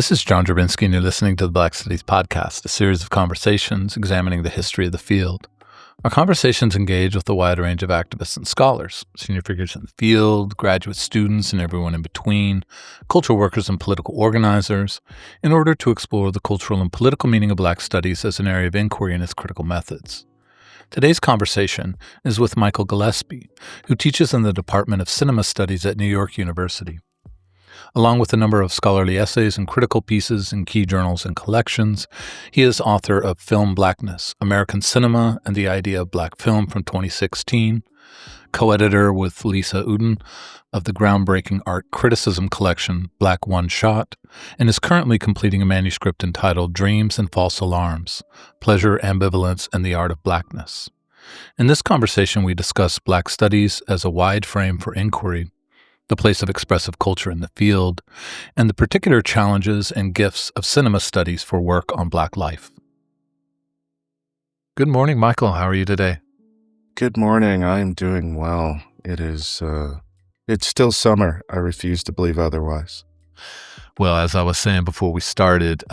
This is John Drabinski, and you're listening to the Black Studies Podcast, a series of conversations examining the history of the field. Our conversations engage with a wide range of activists and scholars, senior figures in the field, graduate students, and everyone in between, cultural workers and political organizers, in order to explore the cultural and political meaning of Black studies as an area of inquiry and its critical methods. Today's conversation is with Michael Gillespie, who teaches in the Department of Cinema Studies at New York University. Along with a number of scholarly essays and critical pieces in key journals and collections, he is author of Film Blackness, American Cinema and the Idea of Black Film from 2016, co-editor with Lisa Uden of the groundbreaking art criticism collection Black One Shot, and is currently completing a manuscript entitled Dreams and False Alarms, Pleasure, Ambivalence, and the Art of Blackness. In this conversation, we discuss Black studies as a wide frame for inquiry, the place of expressive culture in the field, and the particular challenges and gifts of cinema studies for work on Black life. Good morning, Michael. How are you today? Good morning. I am doing well. It's still summer. I refuse to believe otherwise. Well, as I was saying before we started,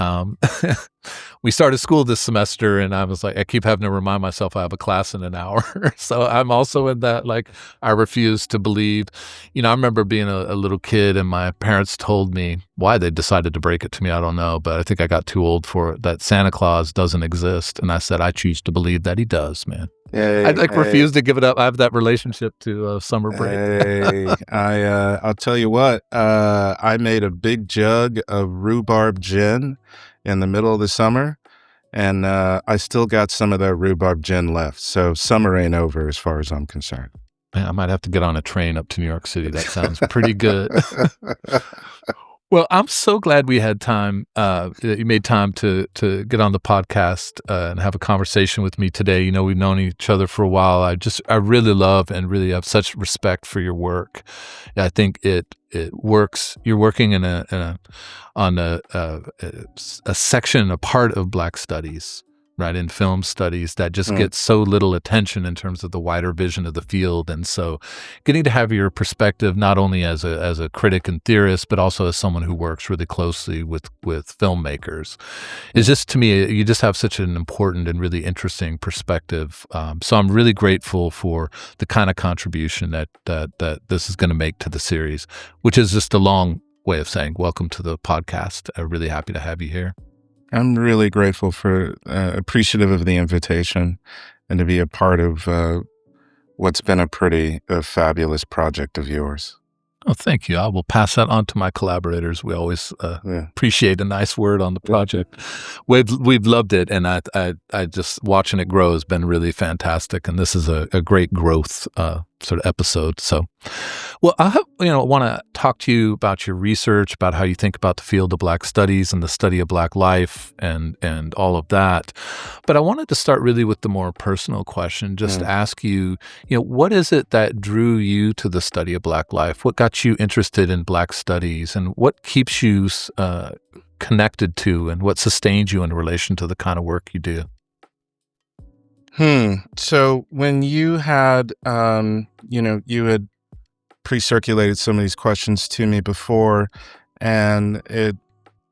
we started school this semester, and I was like, I keep having to remind myself I have a class in an hour. So I'm also in that, like, I refuse to believe. You know, I remember being a little kid, and my parents told me why they decided to break it to me. I don't know, but I think I got too old for it, that Santa Claus doesn't exist. And I said, I choose to believe that he does, man. I refuse to give it up. I have that relationship to summer break. I'll tell you what, I made a big jug of rhubarb gin in the middle of the summer, and I still got some of that rhubarb gin left. So summer ain't over as far as I'm concerned. Man, I might have to get on a train up to New York City. That sounds pretty good. Well, I'm so glad we had time, you made time to get on the podcast and have a conversation with me today. You know, we've known each other for a while. I really love and really have such respect for your work. I think it works. You're working on a section, a part of Black studies, right, in film studies that just gets so little attention in terms of the wider vision of the field. And so getting to have your perspective, not only as a critic and theorist, but also as someone who works really closely with filmmakers, is just, to me, you just have such an important and really interesting perspective. So I'm really grateful for the kind of contribution that this is going to make to the series, which is just a long way of saying welcome to the podcast. I'm really happy to have you here. I'm really grateful for, appreciative of the invitation and to be a part of what's been a pretty fabulous project of yours. Oh, thank you. I will pass that on to my collaborators. We always appreciate a nice word on the project. We've loved it, and I just watching it grow has been really fantastic. And this is a great growth sort of episode. So, well, I want to talk to you about your research, about how you think about the field of Black studies and the study of Black life, and all of that. But I wanted to start really with the more personal question. Just ask you, what is it that drew you to the study of Black life? What got you interested in Black studies, and what keeps you connected to, and what sustains you in relation to the kind of work you do? So when you had, you had pre-circulated some of these questions to me before, and it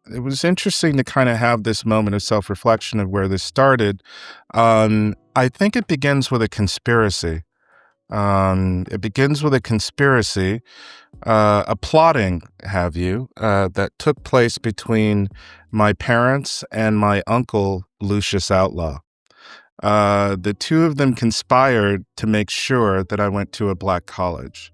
was interesting to kind of have this moment of self-reflection of where this started. I think it begins with a conspiracy. It begins with a conspiracy, a plotting, that took place between my parents and my uncle, Lucius Outlaw. The two of them conspired to make sure that I went to a Black college.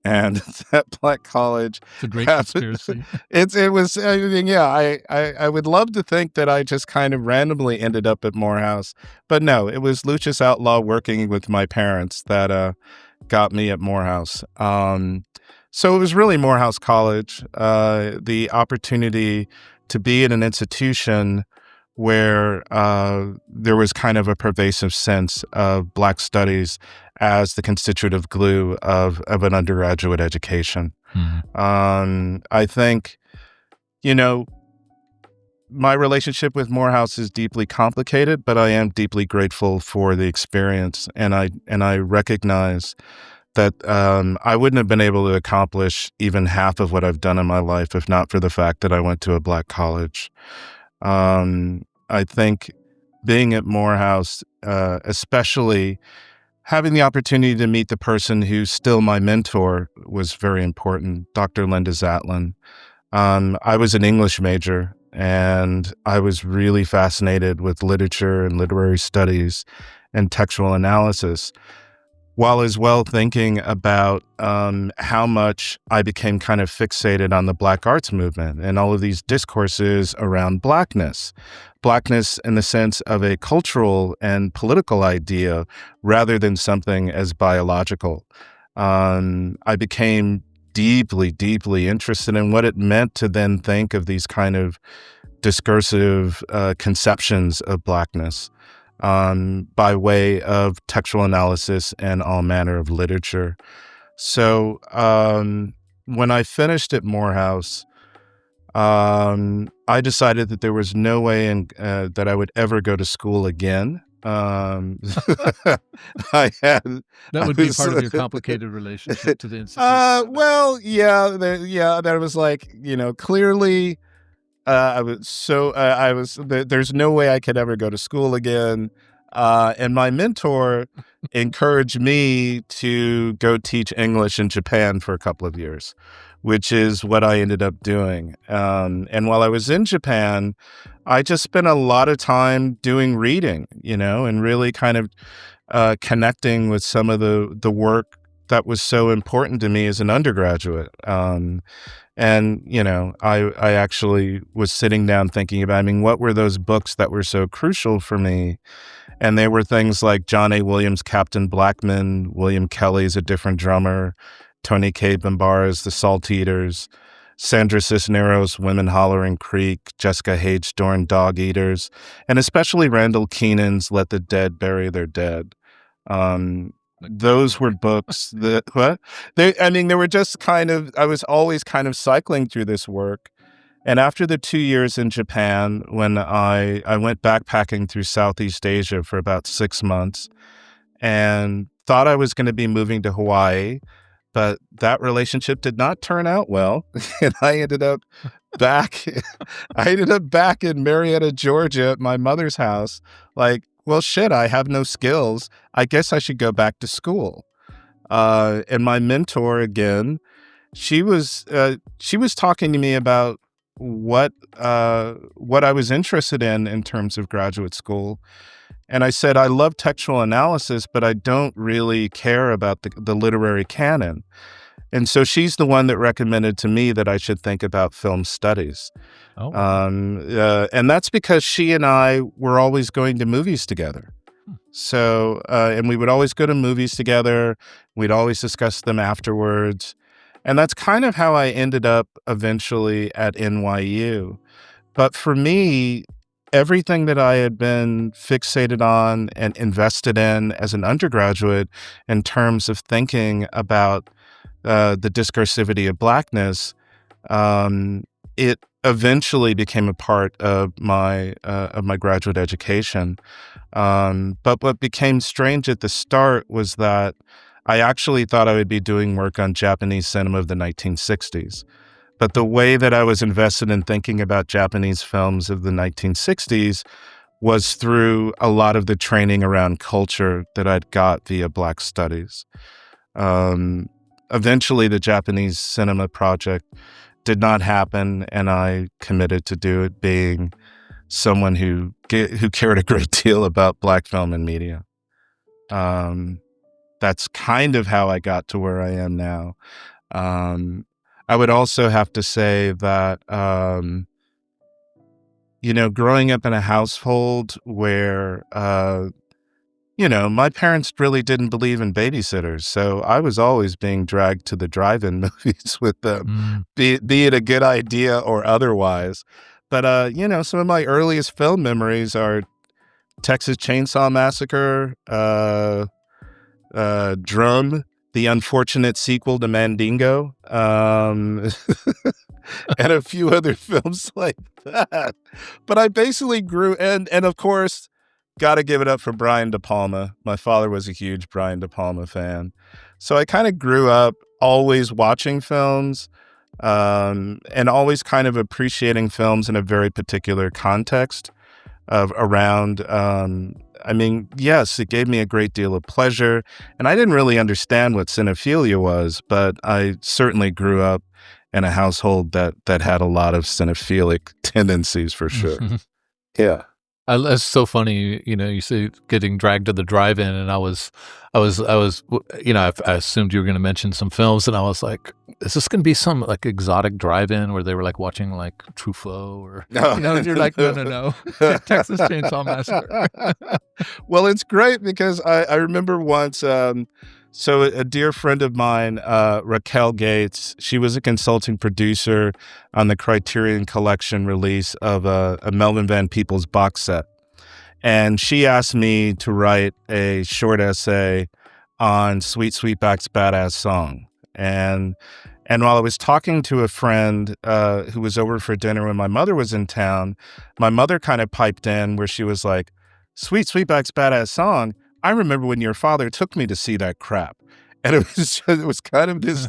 And that Black college, it's a great conspiracy. It was, I would love to think that I just kind of randomly ended up at Morehouse, but no, it was Lucius Outlaw working with my parents that got me at Morehouse. So it was really Morehouse College, the opportunity to be in an institution where there was kind of a pervasive sense of Black studies as the constitutive glue of an undergraduate education. I think, my relationship with Morehouse is deeply complicated, but I am deeply grateful for the experience, and I recognize that I wouldn't have been able to accomplish even half of what I've done in my life if not for the fact that I went to a Black college. I think being at Morehouse, especially having the opportunity to meet the person who's still my mentor was very important, Dr. Linda Zatlin. I was an English major, and I was really fascinated with literature and literary studies and textual analysis, while as well thinking about how much I became kind of fixated on the Black arts movement and all of these discourses around Blackness. Blackness in the sense of a cultural and political idea rather than something as biological. I became deeply, deeply interested in what it meant to then think of these kind of discursive conceptions of Blackness by way of textual analysis and all manner of literature. So when I finished at Morehouse, I decided that there was no way that I would ever go to school again. I had That I would be was part of your complicated relationship to the institute. well, yeah, that was like, clearly there's no way I could ever go to school again. And my mentor encouraged me to go teach English in Japan for a couple of years, which is what I ended up doing. And while I was in Japan, I just spent a lot of time doing reading, and really kind of connecting with some of the work that was so important to me as an undergraduate. And, I actually was sitting down thinking about, what were those books that were so crucial for me? And they were things like John A. Williams' Captain Blackman, William Kelly's A Different Drummer, Tony K. Bambara's The Salt Eaters, Sandra Cisneros' Women Hollering Creek, Jessica H. Dorn, Dog Eaters, and especially Randall Keenan's Let the Dead Bury Their Dead. Those were books that, what? They were just I was always kind of cycling through this work. And after the 2 years in Japan, when I went backpacking through Southeast Asia for about 6 months and thought I was going to be moving to Hawaii, but that relationship did not turn out well. And I ended up back, in Marietta, Georgia at my mother's house. Like, well, shit, I have no skills. I guess I should go back to school. And my mentor, again, she was talking to me about what I was interested in terms of graduate school. And I said, I love textual analysis, but I don't really care about the literary canon. And so she's the one that recommended to me that I should think about film studies. Oh, and that's because she and I were always going to movies together. So, and we would always go to movies together. We'd always discuss them afterwards. And that's kind of how I ended up eventually at NYU. But for me, everything that I had been fixated on and invested in as an undergraduate in terms of thinking about the discursivity of Blackness, it eventually became a part of my graduate education. But what became strange at the start was that I actually thought I would be doing work on Japanese cinema of the 1960s. But the way that I was invested in thinking about Japanese films of the 1960s was through a lot of the training around culture that I'd got via Black Studies. Eventually, the Japanese cinema project did not happen, and I committed to do it, being someone who cared a great deal about Black film and media. That's kind of how I got to where I am now. I would also have to say that, growing up in a household where, my parents really didn't believe in babysitters. So I was always being dragged to the drive-in movies with them, be it a good idea or otherwise. But, some of my earliest film memories are Texas Chainsaw Massacre, Drum, the unfortunate sequel to Mandingo, and a few other films like that. But I basically grew, and of course, got to give it up for Brian De Palma. My father was a huge Brian De Palma fan. So I kind of grew up always watching films, and always kind of appreciating films in a very particular context of around. I mean, yes, it gave me a great deal of pleasure, and I didn't really understand what cinephilia was, but I certainly grew up in a household that had a lot of cinephilic tendencies for sure. Yeah. It's so funny, you say getting dragged to the drive-in, and I assumed you were going to mention some films, and I was like, is this going to be some like exotic drive-in where they were like watching like Truffaut or, and you're like, no, Texas Chainsaw Massacre. Well, it's great because I remember once, so a dear friend of mine, Raquel Gates, she was a consulting producer on the Criterion Collection release of a Melvin Van Peebles box set. And she asked me to write a short essay on Sweet Sweetback's Badass Song. And while I was talking to a friend who was over for dinner when my mother was in town, my mother kind of piped in where she was like, Sweet Sweetback's Badass Song, I remember when your father took me to see that crap. And it was kind of this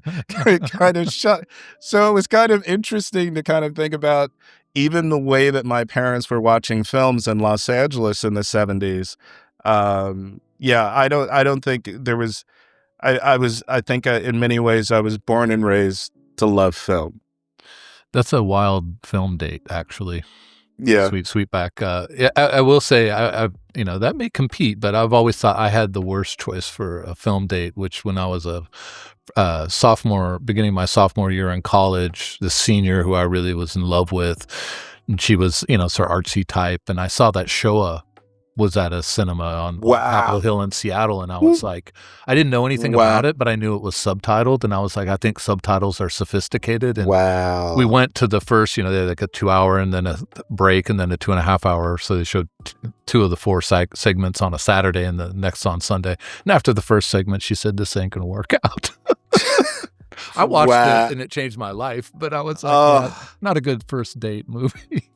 kind of shot. So it was kind of interesting to kind of think about even the way that my parents were watching films in Los Angeles in the 70s. Yeah, I don't think there was, I think in many ways I was born and raised to love film. That's a wild film date, actually. Yeah. Sweetback. Yeah, I will say, I that may compete, but I've always thought I had the worst choice for a film date, which when I was a sophomore, beginning my sophomore year in college, the senior who I really was in love with, and she was, sort of artsy type, and I saw that Shoah was at a cinema on Capitol Hill in Seattle, and I was like, I didn't know anything about it, but I knew it was subtitled, and I was like, I think subtitles are sophisticated, and we went to the first, they had like a 2-hour and then a break and then a 2.5 hour, so they showed two of the four segments on a Saturday and the next on Sunday, and after the first segment, she said, this ain't gonna work out. I watched it, and it changed my life, but I was like, not a good first date movie.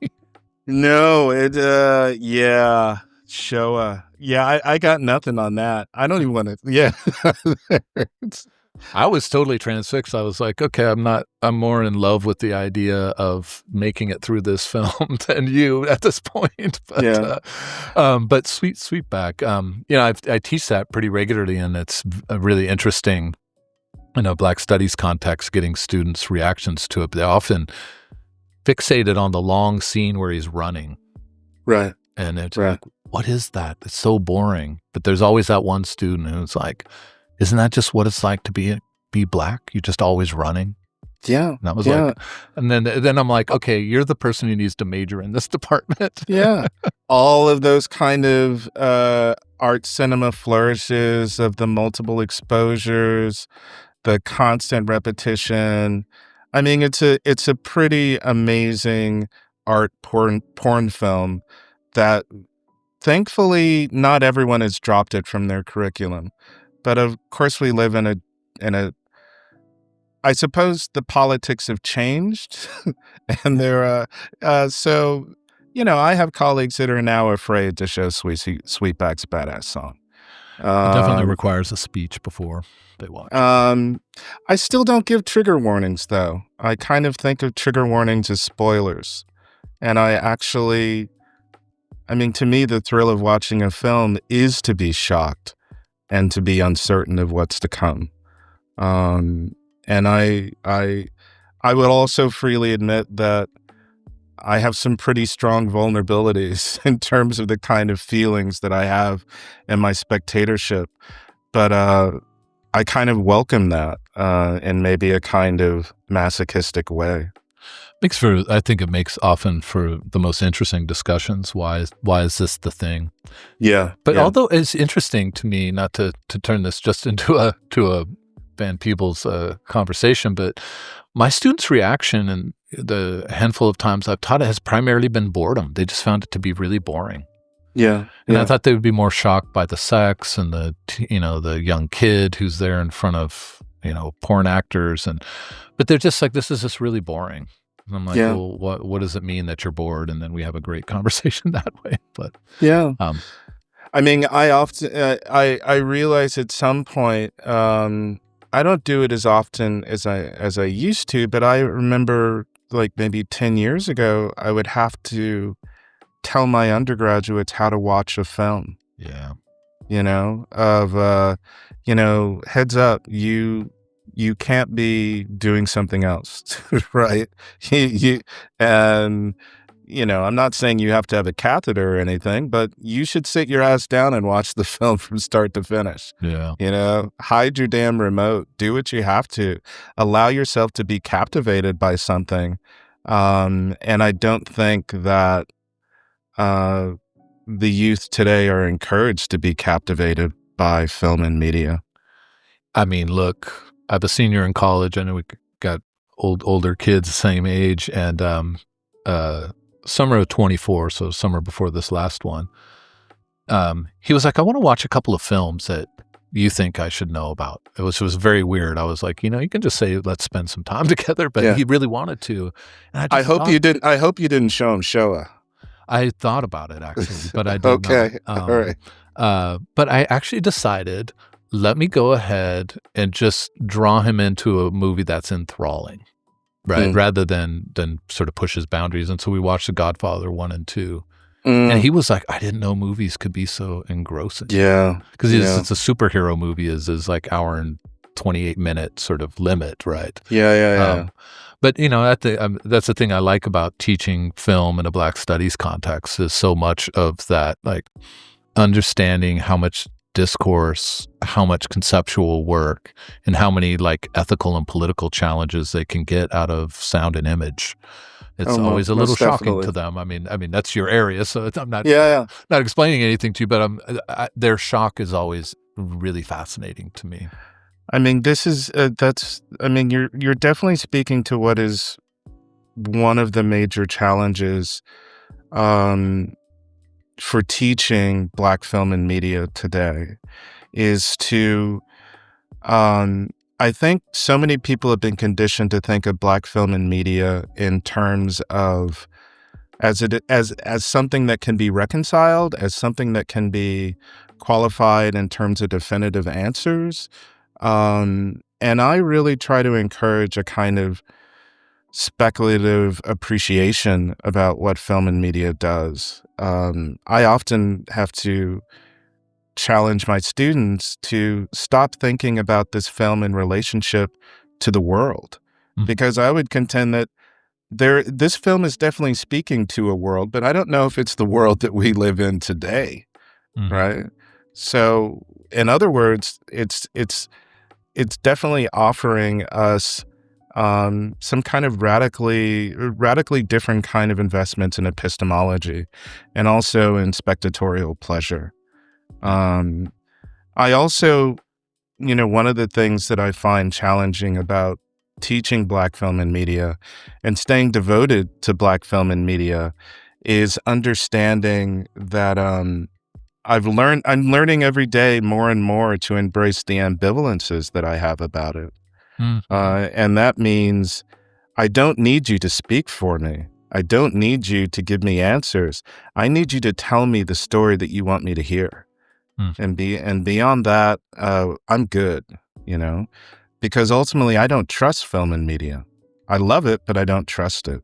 No, yeah. Showa. Yeah, I got nothing on that. I don't even want to. Yeah. I was totally transfixed. I was like, okay, I'm more in love with the idea of making it through this film than you at this point. But, yeah. But Sweetback, I teach that pretty regularly, and it's a really interesting, Black studies context, getting students' reactions to it. They often fixated on the long scene where he's running. Right. And it's like, what is that? It's so boring. But there's always that one student who's like, isn't that just what it's like to be Black? You're just always running. Yeah. And that was like, and then I'm like, okay, you're the person who needs to major in this department. Yeah. All of those kind of art cinema flourishes of the multiple exposures, the constant repetition. I mean, it's a pretty amazing art porn film that thankfully not everyone has dropped it from their curriculum. But of course we live in a I suppose the politics have changed and there so I have colleagues that are now afraid to show Sweetback's Badass Song. It definitely requires a speech before they watch. I still don't give trigger warnings, though. I kind of think of trigger warnings as spoilers. And to me, the thrill of watching a film is to be shocked and to be uncertain of what's to come. And I would also freely admit that I have some pretty strong vulnerabilities in terms of the kind of feelings that I have in my spectatorship. But I kind of welcome that in maybe a kind of masochistic way. I think it makes often for the most interesting discussions. Why is this the thing? Yeah. But although it's interesting to me, not to turn this just into a Van Peebles conversation, but my students' reaction and the handful of times I've taught it has primarily been boredom. They just found it to be really boring. Yeah. And I thought they would be more shocked by the sex and the young kid who's there in front of, porn actors. But they're just like, this is just really boring. And I'm like, well, what does it mean that you're bored? And then we have a great conversation that way. But yeah. I mean, I often, I realize at some point, I don't do it as often as I used to, but I remember like maybe 10 years ago, I would have to tell my undergraduates how to watch a film, Yeah. you know, of, you know, heads up, you can't be doing something else, right? You, and, you know, I'm not saying you have to have a catheter or anything, but you should sit your ass down and watch the film from start to finish. Yeah. You know, hide your damn remote, do what you have to, allow yourself to be captivated by something. And I don't think that uh, the youth today are encouraged to be captivated by film and media. I mean, look, I have a senior in college. I know we got older kids the same age, and uh, summer of 24, so summer before this last one, he was like, "I want to watch a couple of films that you think I should know about." It was very weird. I was like, you can just say, "Let's spend some time together," but Yeah. he really wanted to, and I hope you didn't. I hope you didn't show him Showa. I thought about it actually, but I did Okay. not. All right. But I actually decided, let me go ahead and just draw him into a movie that's enthralling, right? Mm. Rather than sort of push his boundaries. And so we watched The Godfather 1 and 2. And Mm. he was like, I didn't know movies could be so engrossing. Yeah. Because Yeah. it's a superhero movie is like hour and 28-minute sort of limit, right? Yeah. Yeah. Yeah. But that's the thing I like about teaching film in a Black studies context is so much of that, like understanding how much discourse, how much conceptual work, and how many like ethical and political challenges they can get out of sound and image. It's always a little most shocking definitely. to them. I mean that's your area, so I'm not Yeah. not explaining anything to you, but their shock is always really fascinating to me. I mean, this is that's. I mean, you're definitely speaking to what is one of the major challenges um, for teaching Black film and media today is to. I think so many people have been conditioned to think of Black film and media in terms of as something that can be reconciled, as something that can be qualified in terms of definitive answers. And I really try to encourage a kind of speculative appreciation about what film and media does. I often have to challenge my students to stop thinking about this film in relationship to the world, Mhm. because I would contend that this film is definitely speaking to a world, but I don't know if it's the world that we live in today, Mhm. right? So, in other words, it's definitely offering us some kind of radically different kind of investments in epistemology, and also in spectatorial pleasure. Um, I also, one of the things that I find challenging about teaching Black film and media and staying devoted to Black film and media is understanding that I'm learning every day more and more to embrace the ambivalences that I have about it. Mhm. And that means I don't need you to speak for me. I don't need you to give me answers. I need you to tell me the story that you want me to hear. Mhm. And beyond that, I'm good, because ultimately I don't trust film and media. I love it, but I don't trust it.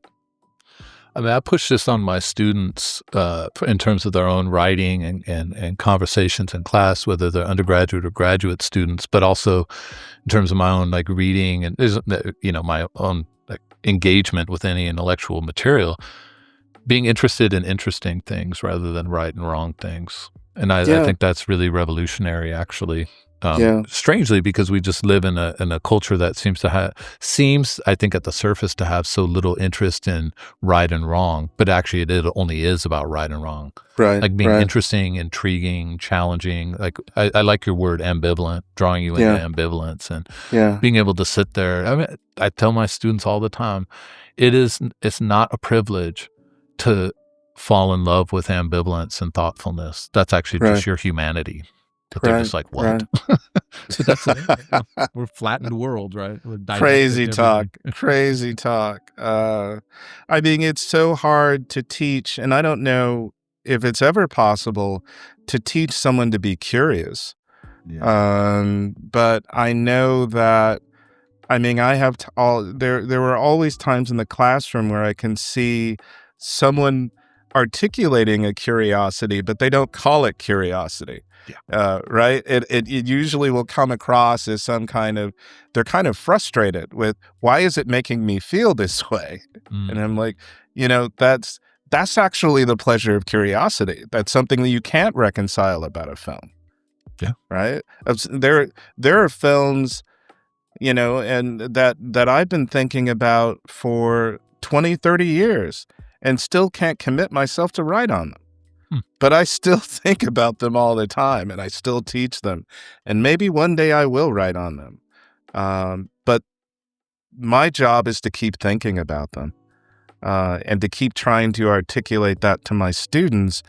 I mean, I push this on my students in terms of their own writing and conversations in class, whether they're undergraduate or graduate students, but also in terms of my own like reading and my own like engagement with any intellectual material, being interested in interesting things rather than right and wrong things. And I Yeah. think that's really revolutionary, actually. Yeah. Strangely, because we just live in a culture that seems, I think, at the surface to have so little interest in right and wrong, but actually it only is about right and wrong. Right. Like being Right. interesting, intriguing, challenging. Like I like your word ambivalent, drawing you into Yeah. ambivalence and Yeah. being able to sit there. I mean, I tell my students all the time, it's not a privilege to fall in love with ambivalence and thoughtfulness. That's actually Right. just your humanity. But they're just like, what? Right. But that's we're flattened world, right? We're Crazy didactic talk. everything. Crazy talk. I mean, it's so hard to teach, and I don't know if it's ever possible, to teach someone to be curious. But I know that, I mean, I have there were always times in the classroom where I can see someone articulating a curiosity, but they don't call it curiosity. Right? It usually will come across as some kind of, they're kind of frustrated with, why is it making me feel this way? And I'm like, that's actually the pleasure of curiosity. That's something that you can't reconcile about a film. Yeah. Right? There are films, and that I've been thinking about for 20, 30 years and still can't commit myself to write on them. But I still think about them all the time, and I still teach them. And maybe one day I will write on them. But my job is to keep thinking about them, and to keep trying to articulate that to my students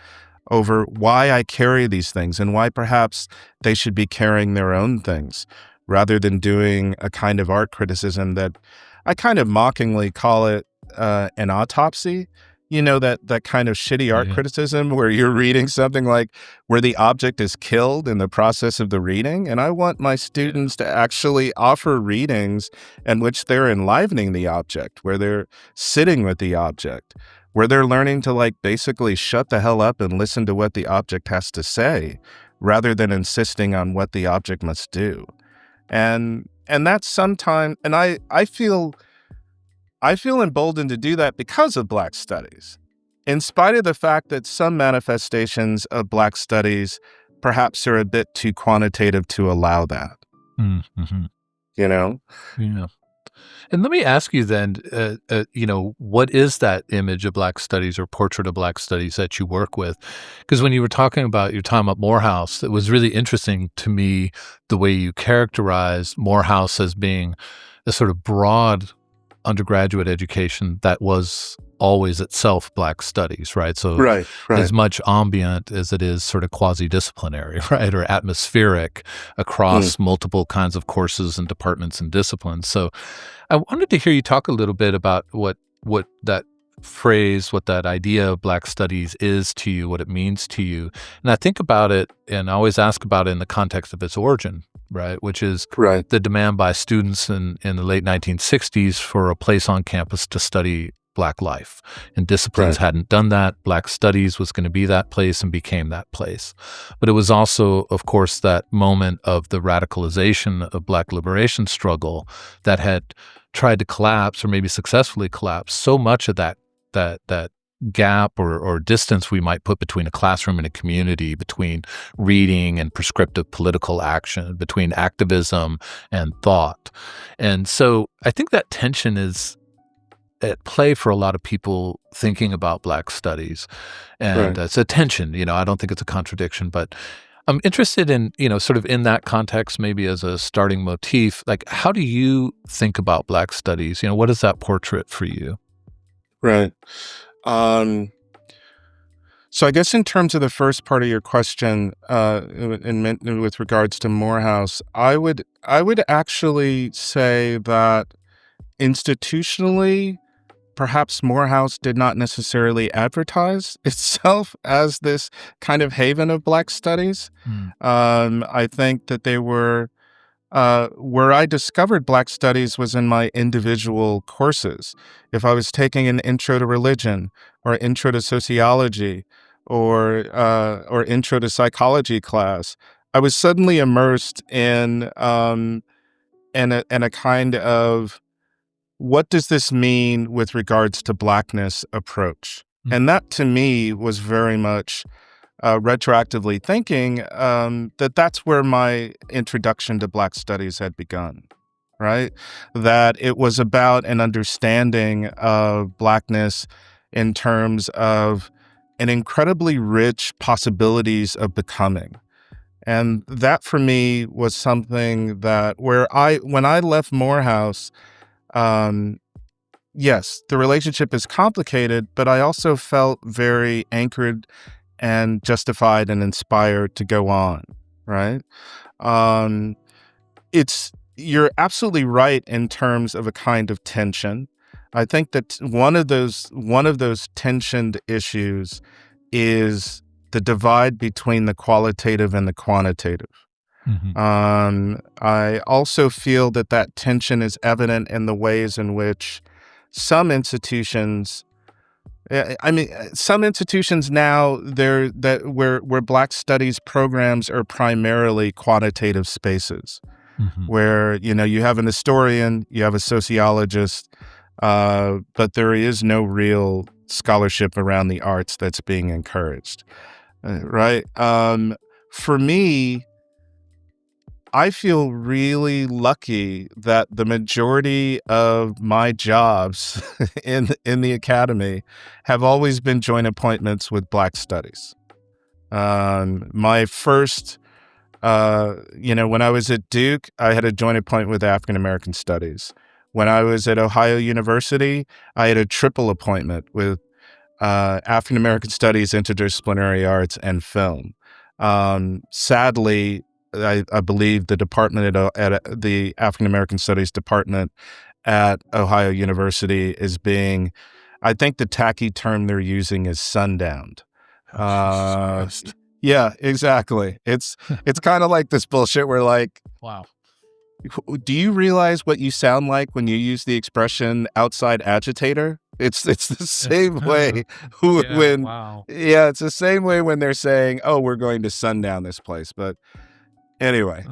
over why I carry these things and why perhaps they should be carrying their own things, rather than doing a kind of art criticism that I kind of mockingly call it an autopsy. That kind of shitty art criticism where you're reading something like where the object is killed in the process of the reading. And I want my students to actually offer readings in which they're enlivening the object, where they're sitting with the object, where they're learning to basically shut the hell up and listen to what the object has to say, rather than insisting on what the object must do. And that's sometimes, and I feel emboldened to do that because of Black studies, in spite of the fact that some manifestations of Black studies perhaps are a bit too quantitative to allow that. Mm-hmm. Yeah. And let me ask you then, what is that image of Black studies or portrait of Black studies that you work with? Because when you were talking about your time at Morehouse, it was really interesting to me the way you characterized Morehouse as being a sort of broad undergraduate education that was always itself Black studies, right? So right. as much ambient as it is sort of quasi-disciplinary, right? Or atmospheric across multiple kinds of courses and departments and disciplines. So I wanted to hear you talk a little bit about what that phrase, what that idea of Black studies is to you, what it means to you. And I think about it, and I always ask about it in the context of its origin, right? Which is the demand by students in the late 1960s for a place on campus to study Black life. And disciplines hadn't done that. Black studies was going to be that place and became that place. But it was also, of course, that moment of the radicalization of Black liberation struggle that had tried to collapse, or maybe successfully collapse, so much of that gap or distance we might put between a classroom and a community, between reading and prescriptive political action, between activism and thought. And so I think that tension is at play for a lot of people thinking about Black studies. And it's a tension, I don't think it's a contradiction, but I'm interested in, sort of in that context, maybe as a starting motif, how do you think about Black studies? What is that portrait for you? Right. So I guess in terms of the first part of your question, with regards to Morehouse, I would actually say that institutionally, perhaps Morehouse did not necessarily advertise itself as this kind of haven of Black studies. I think that they were, where I discovered Black studies was in my individual courses. If I was taking an intro to religion or intro to sociology or intro to psychology class, I was suddenly immersed in a kind of, what does this mean with regards to Blackness approach? And that to me was very much retroactively thinking that that's where my introduction to Black studies had begun, right? That it was about an understanding of Blackness in terms of an incredibly rich possibilities of becoming. And that for me was something that when I left Morehouse, yes, the relationship is complicated, but I also felt very anchored and justified and inspired to go on, right? You're absolutely right in terms of a kind of tension. I think that one of those tensioned issues is the divide between the qualitative and the quantitative. I also feel that tension is evident in the ways in which some institutions, some institutions now where Black studies programs are primarily quantitative spaces, where you have an historian, you have a sociologist, but there is no real scholarship around the arts that's being encouraged, right? For me, I feel really lucky that the majority of my jobs in the academy have always been joint appointments with Black studies. My first, when I was at Duke, I had a joint appointment with African American studies. When I was at Ohio University, I had a triple appointment with African American studies, interdisciplinary arts, and film. Sadly, I believe the department at the African American Studies department at Ohio University is being, I think the tacky term they're using is sundowned. Yeah, exactly. It's kind of like this bullshit where like, Wow. do you realize what you sound like when you use the expression outside agitator? It's the same way when Wow. it's the same way when they're saying, "Oh, we're going to sundown this place." But anyway,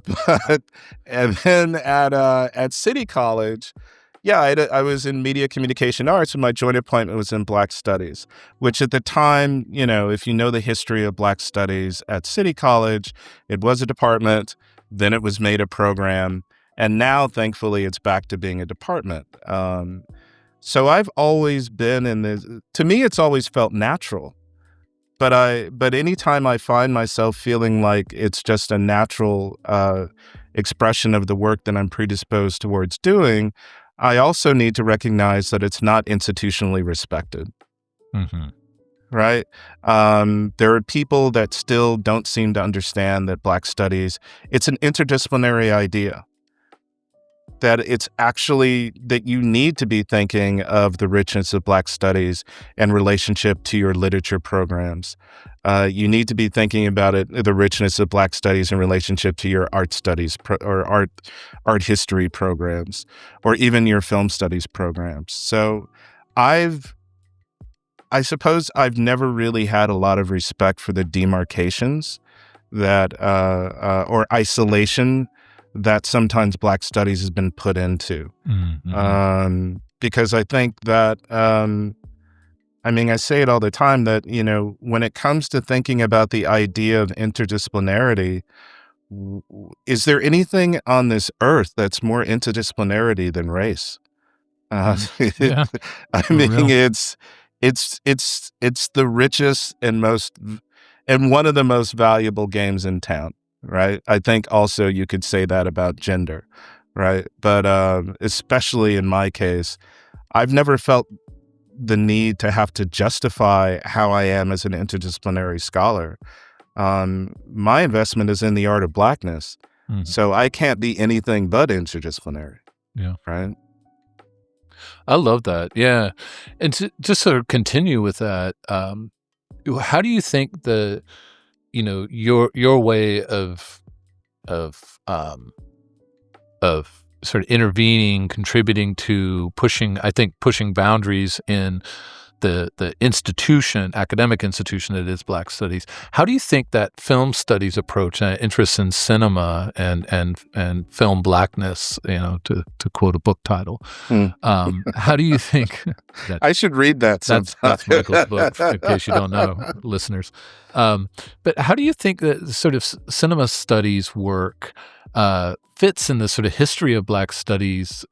and then at City College, yeah, I was in media communication arts, and my joint appointment was in Black Studies, which at the time, if you know the history of Black Studies at City College, it was a department, then it was made a program, and now, thankfully, it's back to being a department. So I've always been in this. To me, it's always felt natural. But anytime I find myself feeling like it's just a natural expression of the work that I'm predisposed towards doing, I also need to recognize that it's not institutionally respected. Right? There are people that still don't seem to understand that Black studies, it's an interdisciplinary idea. That it's actually that you need to be thinking of the richness of Black studies in relationship to your literature programs. You need to be thinking about the richness of Black studies in relationship to your art studies or art history programs, or even your film studies programs. So I suppose I've never really had a lot of respect for the demarcations that or isolation that sometimes Black studies has been put into. Because I think that, I say it all the time that, when it comes to thinking about the idea of interdisciplinarity, is there anything on this earth that's more interdisciplinarity than race? Yeah. It's the richest and and one of the most valuable games in town. Right. I think also you could say that about gender. Right. But especially in my case, I've never felt the need to have to justify how I am as an interdisciplinary scholar. My investment is in the art of Blackness. So I can't be anything but interdisciplinary. Yeah. Right. I love that. Yeah. And to just sort of continue with that, how do you think your way of sort of intervening, contributing to pushing boundaries in the academic institution that is Black studies. How do you think that film studies approach interest in cinema and film Blackness, to quote a book title, how do you think that, I should read that sometime. That's Michael's book, in case you don't know, listeners. But how do you think that sort of cinema studies work fits in the sort of history of Black studies,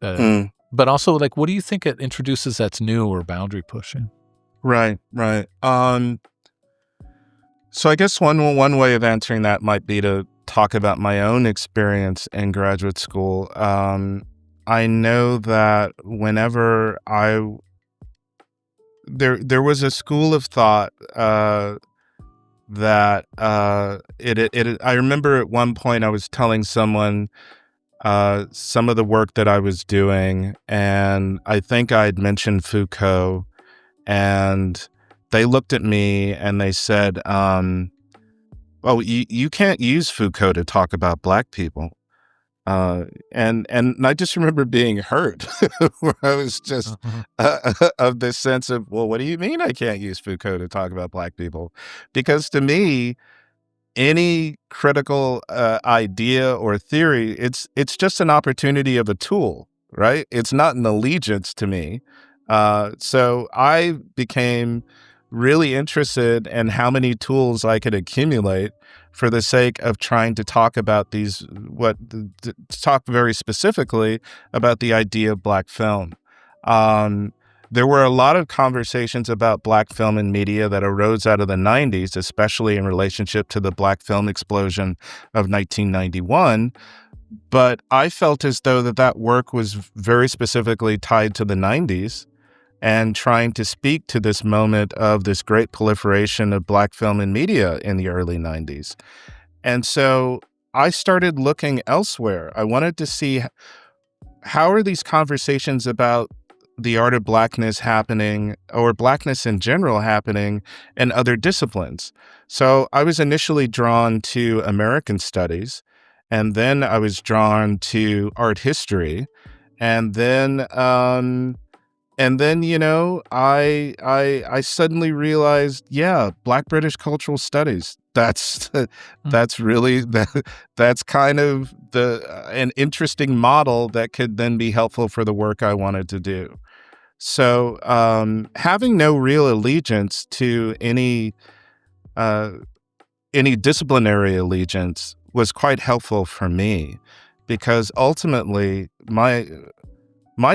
but also, like, what do you think it introduces that's new or boundary pushing? Right. So I guess one way of answering that might be to talk about my own experience in graduate school. I know that whenever there was a school of thought that I remember at one point I was telling someone some of the work that I was doing, and I think I had mentioned Foucault, and they looked at me and they said, "Well, you can't use Foucault to talk about Black people." And I just remember being hurt, where I was just of this sense of, well, what do you mean I can't use Foucault to talk about Black people? Because to me, any critical idea or theory, it's just an opportunity of a tool, right? It's not an allegiance to me. So I became really interested in how many tools I could accumulate for the sake of trying to talk about to talk very specifically about the idea of Black film. Um, there were a lot of conversations about Black film and media that arose out of the 90s, especially in relationship to the Black film explosion of 1991. But I felt as though that work was very specifically tied to the 90s and trying to speak to this moment of this great proliferation of Black film and media in the early 90s. And so I started looking elsewhere. I wanted to see how are these conversations about the art of Blackness happening, or Blackness in general happening, in other disciplines. So I was initially drawn to American studies, and then I was drawn to art history, and then I suddenly realized, yeah, Black British cultural studies. That's really that's kind of an interesting model that could then be helpful for the work I wanted to do. So having no real allegiance to any disciplinary allegiance was quite helpful for me, because ultimately my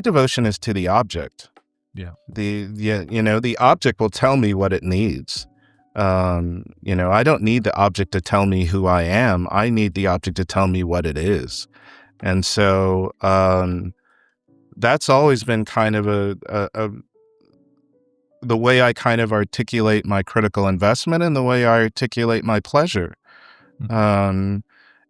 devotion is to the object. Yeah. The object will tell me what it needs. I don't need the object to tell me who I am. I need the object to tell me what it is. And so that's always been kind of the way I kind of articulate my critical investment, and the way I articulate my pleasure.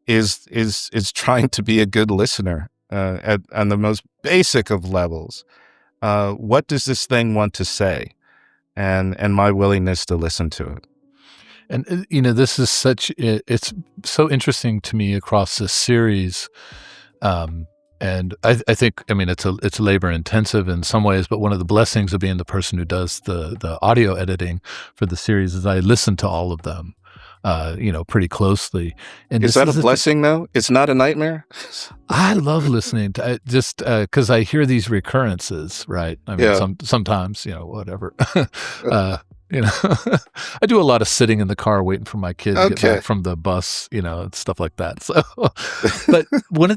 Is trying to be a good listener on the most basic of levels. What does this thing want to say? And my willingness to listen to it. And, this is it's so interesting to me across this series. And I think, it's labor intensive in some ways, but one of the blessings of being the person who does the audio editing for the series is I listen to all of them, pretty closely. And is that a blessing though? It's not a nightmare? I love listening to just because I hear these recurrences, right? Sometimes, whatever. I do a lot of sitting in the car waiting for my kid to get back from the bus, stuff like that. So, but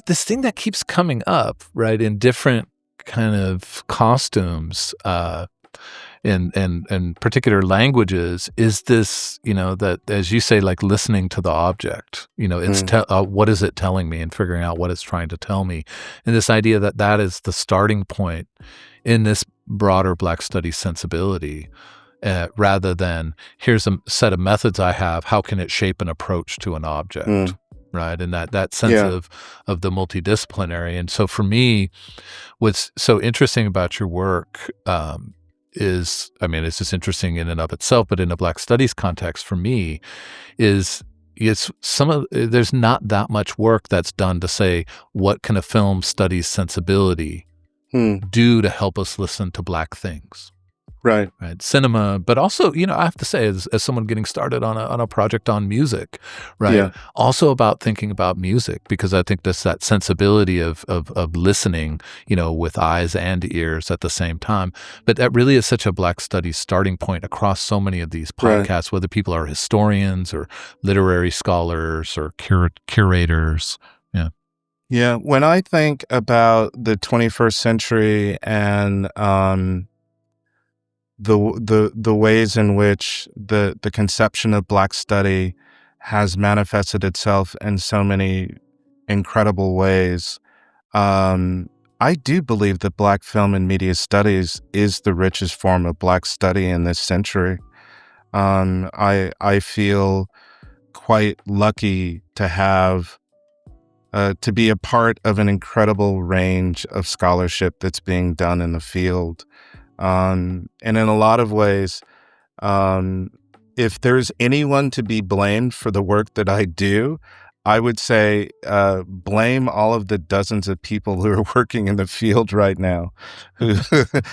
this thing that keeps coming up, right, in different kind of costumes, in particular languages, is this, that, as you say, like listening to the object, it's what is it telling me, and figuring out what it's trying to tell me. And this idea that is the starting point in this broader Black studies sensibility. Rather than here's a set of methods I have, how can it shape an approach to an object, right? And that sense of the multidisciplinary. And so for me, what's so interesting about your work is, it's just interesting in and of itself, but in a Black studies context for me is there's not that much work that's done to say, what can a film studies sensibility do to help us listen to Black things? Right. Cinema, but also, I have to say, as someone getting started on a project on music, right? Yeah. Also about thinking about music, because I think there's that sensibility of listening, with eyes and ears at the same time. But that really is such a Black studies starting point across so many of these podcasts, whether people are historians or literary scholars or curators. Yeah. Yeah. When I think about the 21st century and the ways in which the conception of Black study has manifested itself in so many incredible ways, I do believe that Black film and media studies is the richest form of Black study in this century. I feel quite lucky to have to be a part of an incredible range of scholarship that's being done in the field. And in a lot of ways, If there's anyone to be blamed for the work that I do, I would say blame all of the dozens of people who are working in the field right now, who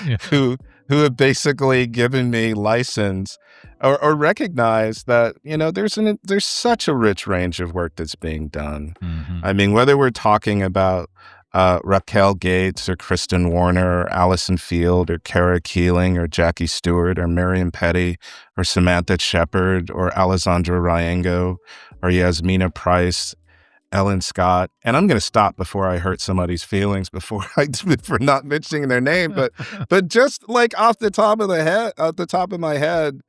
Yeah. who who have basically given me license or recognize that there's such a rich range of work that's being done. Hmm. I mean, whether we're talking about Raquel Gates or Kristen Warner or Allison Field or Kara Keeling or Jackie Stewart or Miriam Petty or Samantha Shepard or Alessandra Ryango or Yasmina Price, Ellen Scott. And I'm going to stop before I hurt somebody's feelings for not mentioning their name. But just like off the top of my head,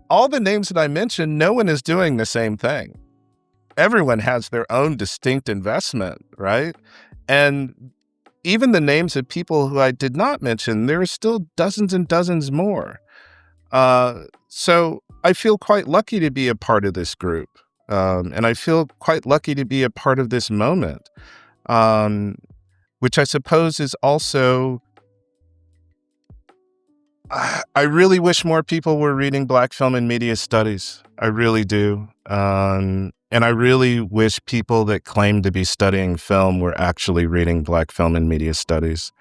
all the names that I mentioned, no one is doing the same thing. Everyone has their own distinct investment, right? And even the names of people who I did not mention, there are still dozens and dozens more. So I feel quite lucky to be a part of this group. And I feel quite lucky to be a part of this moment, which I suppose is also, I really wish more people were reading Black film and media studies. I really do. And I really wish people that claim to be studying film were actually reading Black film and media studies.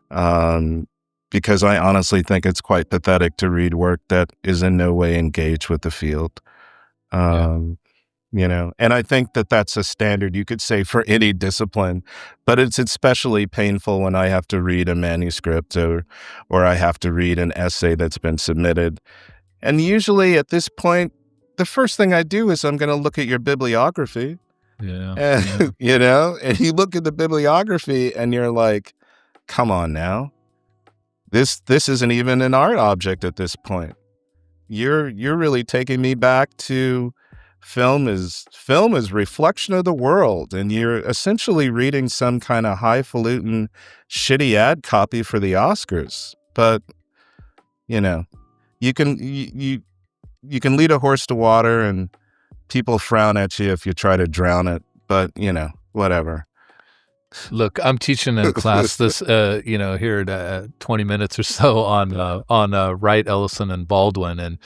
Because I honestly think it's quite pathetic to read work that is in no way engaged with the field. And I think that that's a standard you could say for any discipline, but it's especially painful when I have to read a manuscript or I have to read an essay that's been submitted. And usually at this point, the first thing I do is I'm going to look at your bibliography. And, and you look at the bibliography and you're like, come on now. This isn't even an art object at this point. You're really taking me back to film is reflection of the world, and you're essentially reading some kind of highfalutin shitty ad copy for the Oscars. But you can lead a horse to water, and people frown at you if you try to drown it. But whatever. Look, I'm teaching a class this, here at 20 minutes or so on Wright, Ellison, and Baldwin, and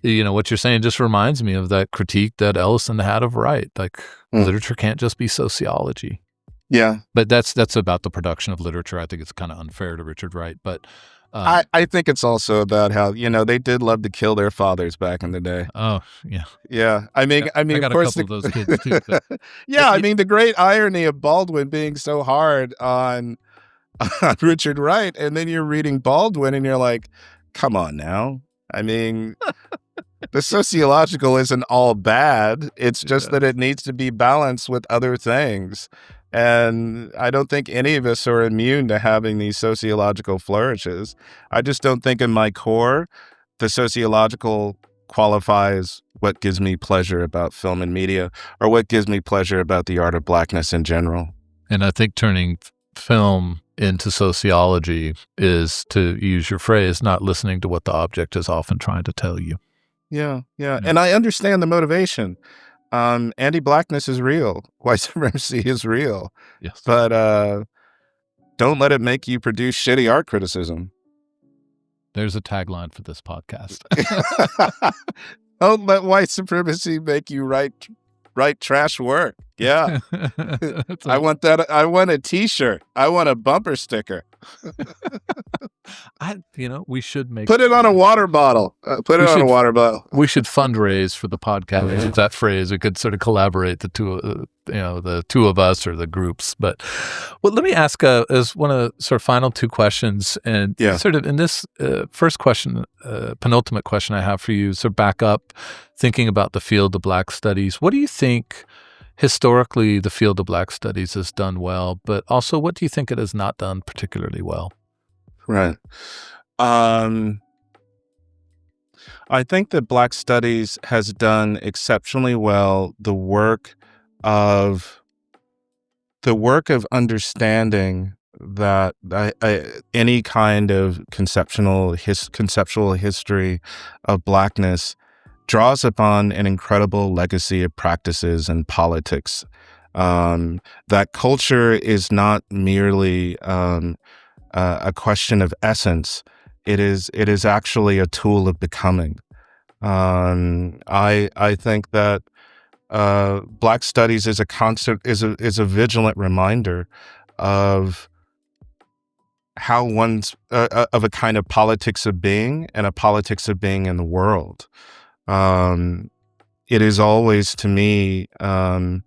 what you're saying just reminds me of that critique that Ellison had of Wright. Like, literature can't just be sociology. Yeah, but that's about the production of literature. I think it's kind of unfair to Richard Wright, but I think it's also about how they did love to kill their fathers back in the day. Oh yeah, yeah. I mean, I of got course, a couple of those kids too. But, yeah, I mean, the great irony of Baldwin being so hard on Richard Wright, and then you're reading Baldwin, and you're like, come on now. I mean, the sociological isn't all bad. It's just that it needs to be balanced with other things. And I don't think any of us are immune to having these sociological flourishes. I just don't think in my core, the sociological qualifies what gives me pleasure about film and media, or what gives me pleasure about the art of Blackness in general. And I think turning film into sociology is, to use your phrase, not listening to what the object is often trying to tell you. Yeah. And I understand the motivation. Anti-Blackness is real. White supremacy is real. Yes. But don't let it make you produce shitty art criticism. There's a tagline for this podcast. Don't let white supremacy make you write trash work. Yeah. I want that. I want a T-shirt. I want a bumper sticker. We should put it on a water bottle. We should fundraise for the podcast. With that phrase, we could sort of collaborate the two of us or the groups. But let me ask as one of the sort of final two questions, and sort of in this first question, penultimate question I have for you. So back up, thinking about the field of Black studies. What do you think? Historically, the field of Black studies has done well, but also what do you think it has not done particularly well? Right. I think that Black studies has done exceptionally well the work of understanding that any kind of conceptual history of Blackness draws upon an incredible legacy of practices and politics. That culture is not merely a question of essence. It is actually a tool of becoming. I think that Black Studies is a constant is a vigilant reminder of how one's of a kind of politics of being and a politics of being in the world. Um, it is always to me the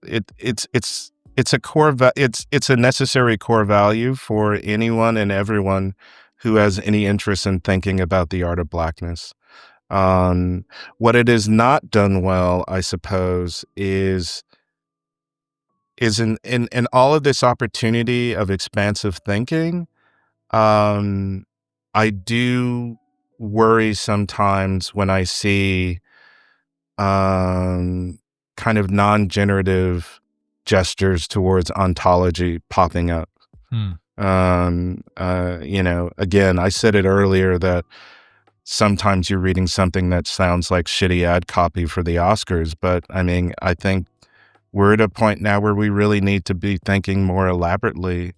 it's a it's a necessary core value for anyone and everyone who has any interest in thinking about the art of Blackness. What it has not done well, I suppose, is in all of this opportunity of expansive thinking. um, I do worry sometimes when I see um, kind of non-generative gestures towards ontology popping up. Hmm. Again, I said it earlier that sometimes you're reading something that sounds like shitty ad copy for the Oscars, but I mean, I think we're at a point now where we really need to be thinking more elaborately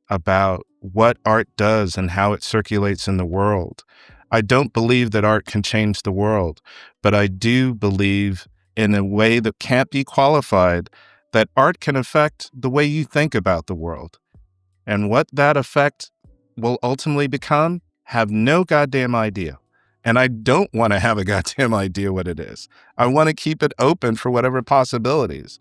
about what art does and how it circulates in the world. I don't believe that art can change the world, but I do believe in a way that can't be qualified that art can affect the way you think about the world. And what that effect will ultimately become, have no goddamn idea. And I don't want to have a goddamn idea what it is. I want to keep it open for whatever possibilities.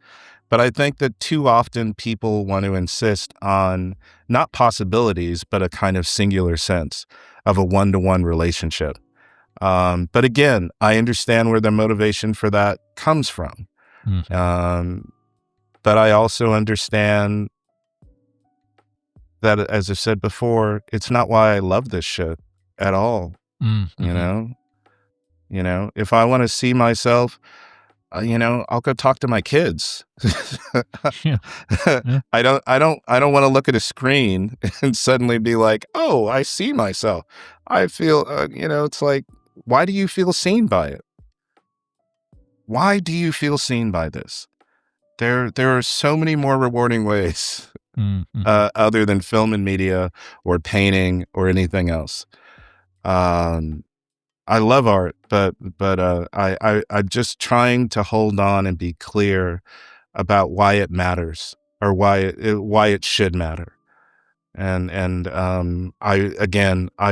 But I think that too often people want to insist on not possibilities, but a kind of singular sense of a one-to-one relationship. But again, I understand where the motivation for that comes from. Mhm. But I also understand that, as I said before, it's not why I love this shit at all. Mhm. If I want to see myself, I'll go talk to my kids. Yeah. Yeah. I don't want to look at a screen and suddenly be like, oh, I see myself. I feel, it's like, why do you feel seen by it? Why do you feel seen by this? There are so many more rewarding ways Mhm. other than film and media or painting or anything else. Um, I love art, I'm just trying to hold on and be clear about why it matters or why it should matter. I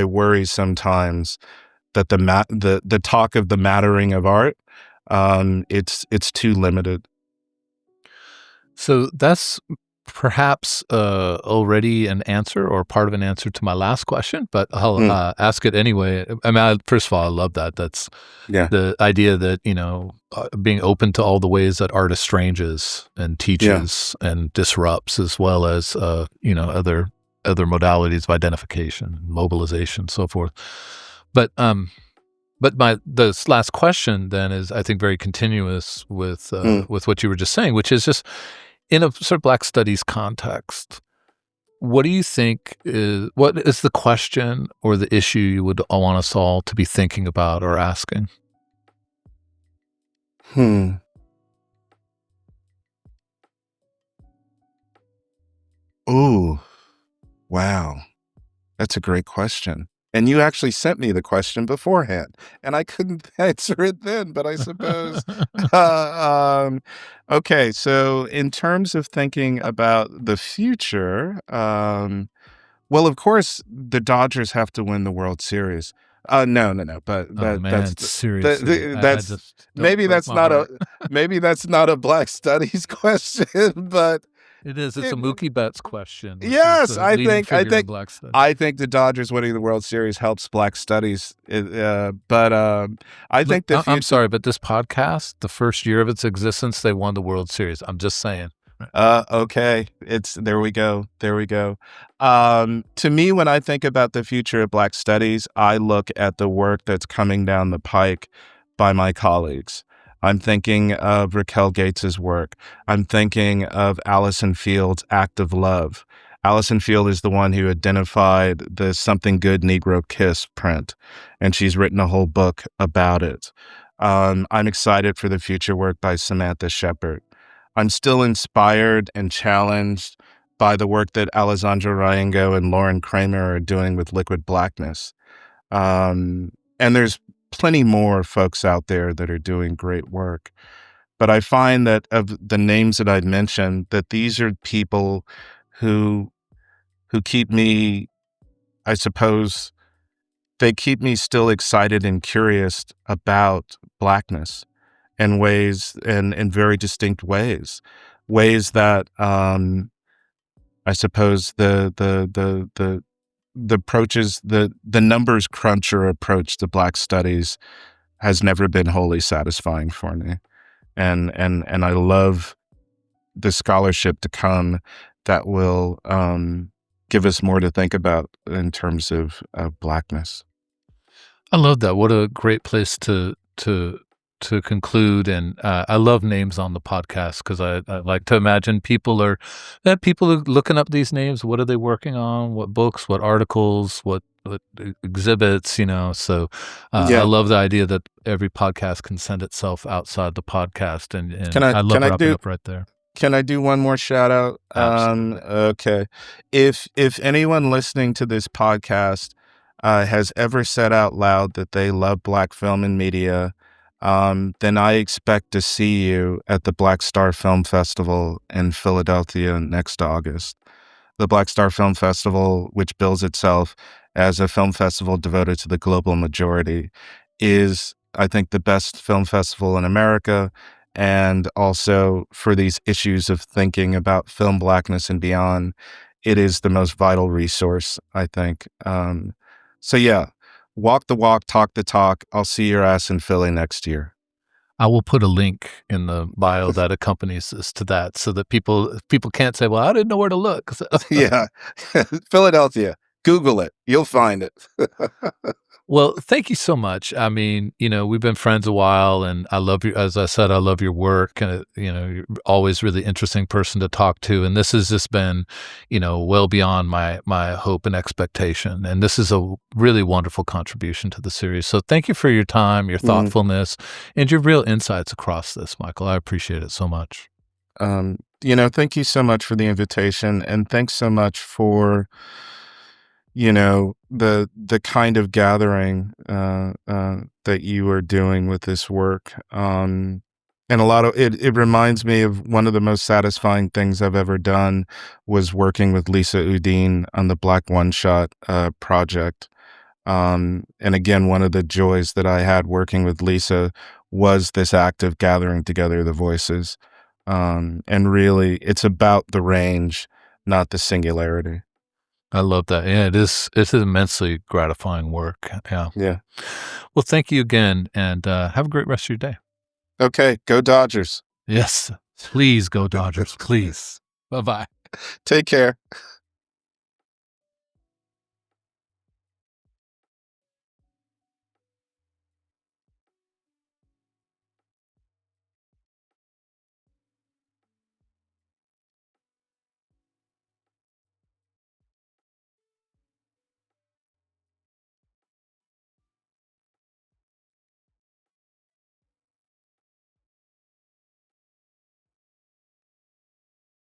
worry sometimes that the talk of the mattering of art, it's too limited. So that's perhaps already an answer or part of an answer to my last question, but I'll Mm, ask it anyway. I mean, first of all, I love that. That's yeah, the idea that, being open to all the ways that art estranges and yeah. teaches and disrupts, as well as, other modalities of identification, mobilization, so forth. But, this last question then is, I think, very continuous Mm. with what you were just saying, which is just in a sort of Black studies context, what is the question or the issue you would want us all to be thinking about or asking? Hmm. Ooh, wow. That's a great question. And you actually sent me the question beforehand, and I couldn't answer it then, but I suppose, um, okay, so in terms of thinking about the future, well, of course, the Dodgers have to win the World Series. No, no, no, but Oh, that's man, seriously, I that's just don't maybe break that's my not a heart. maybe that's not a Black Studies question, but It is, it's a it Mookie Betts question, which is yes, the leading figure in Black studies. I think the Dodgers winning the World Series helps Black Studies. I Look, think the I'm future. sorry, but this podcast, the first year of its existence, they won the World Series. I'm just saying. Right. Okay, it's there we go, there we go. To me, when I think about the future of Black Studies, I look at the work that's coming down the pike by my colleagues. I'm thinking of Raquel Gates's work. I'm thinking of Allison Field's Act of Love. Allison Field is the one who identified the Something Good Negro Kiss print, and she's written a whole book about it. I'm excited for the future work by Samantha Shepard. I'm still inspired and challenged by the work that Alessandra Raengo and Lauren Kramer are doing with liquid blackness. And there's plenty more folks out there that are doing great work. But I find that of the names that I've mentioned, that these are people who keep me, I suppose, they keep me still excited and curious about Blackness in ways, in very distinct ways, ways that I suppose the approaches, the numbers cruncher approach to Black studies has never been wholly satisfying for me. And I love the scholarship to come that will give us more to think about in terms of Blackness. I love that. What a great place to conclude. And I love names on the podcast because I like to imagine people are looking up these names. What are they working on? What books? What articles? What exhibits? So I Yeah. love the idea that every podcast can send itself outside the podcast, Can and I I can love I wrapping do up right there. can I do one more shout out? Absolutely. Okay. If anyone listening to this podcast has ever said out loud that they love Black film and media, then I expect to see you at the Black Star Film Festival in Philadelphia next August. The Black Star Film Festival, which bills itself as a film festival devoted to the global majority, is, I think, the best film festival in America. And also for these issues of thinking about film Blackness and beyond, it is the most vital resource, I think. So, yeah, walk the walk, talk the talk. I'll see your ass in Philly next year. I will put a link in the bio that accompanies this to that, so that people can't say, "Well, I didn't know where to look." Yeah. Philadelphia. Google it. You'll find it. Well, thank you so much. I mean, we've been friends a while, and I love you. As I said, I love your work, and you're always really interesting person to talk to. And this has just been, well beyond my hope and expectation. And this is a really wonderful contribution to the series. So thank you for your time, your Mhm. thoughtfulness, and your real insights across this, Michael. I appreciate it so much. Thank you so much for the invitation, and thanks so much for, the kind of gathering that you are doing with this work. And a lot of it reminds me of one of the most satisfying things I've ever done was working with Lisa Udine on the Black One Shot project. And again, one of the joys that I had working with Lisa was this act of gathering together the voices. And really, it's about the range, not the singularity. I love that. Yeah, it is. It's immensely gratifying work. Yeah. Yeah. Well, thank you again, and have a great rest of your day. Okay. Go Dodgers. Yes. Please go Dodgers. Please. Bye bye. Take care.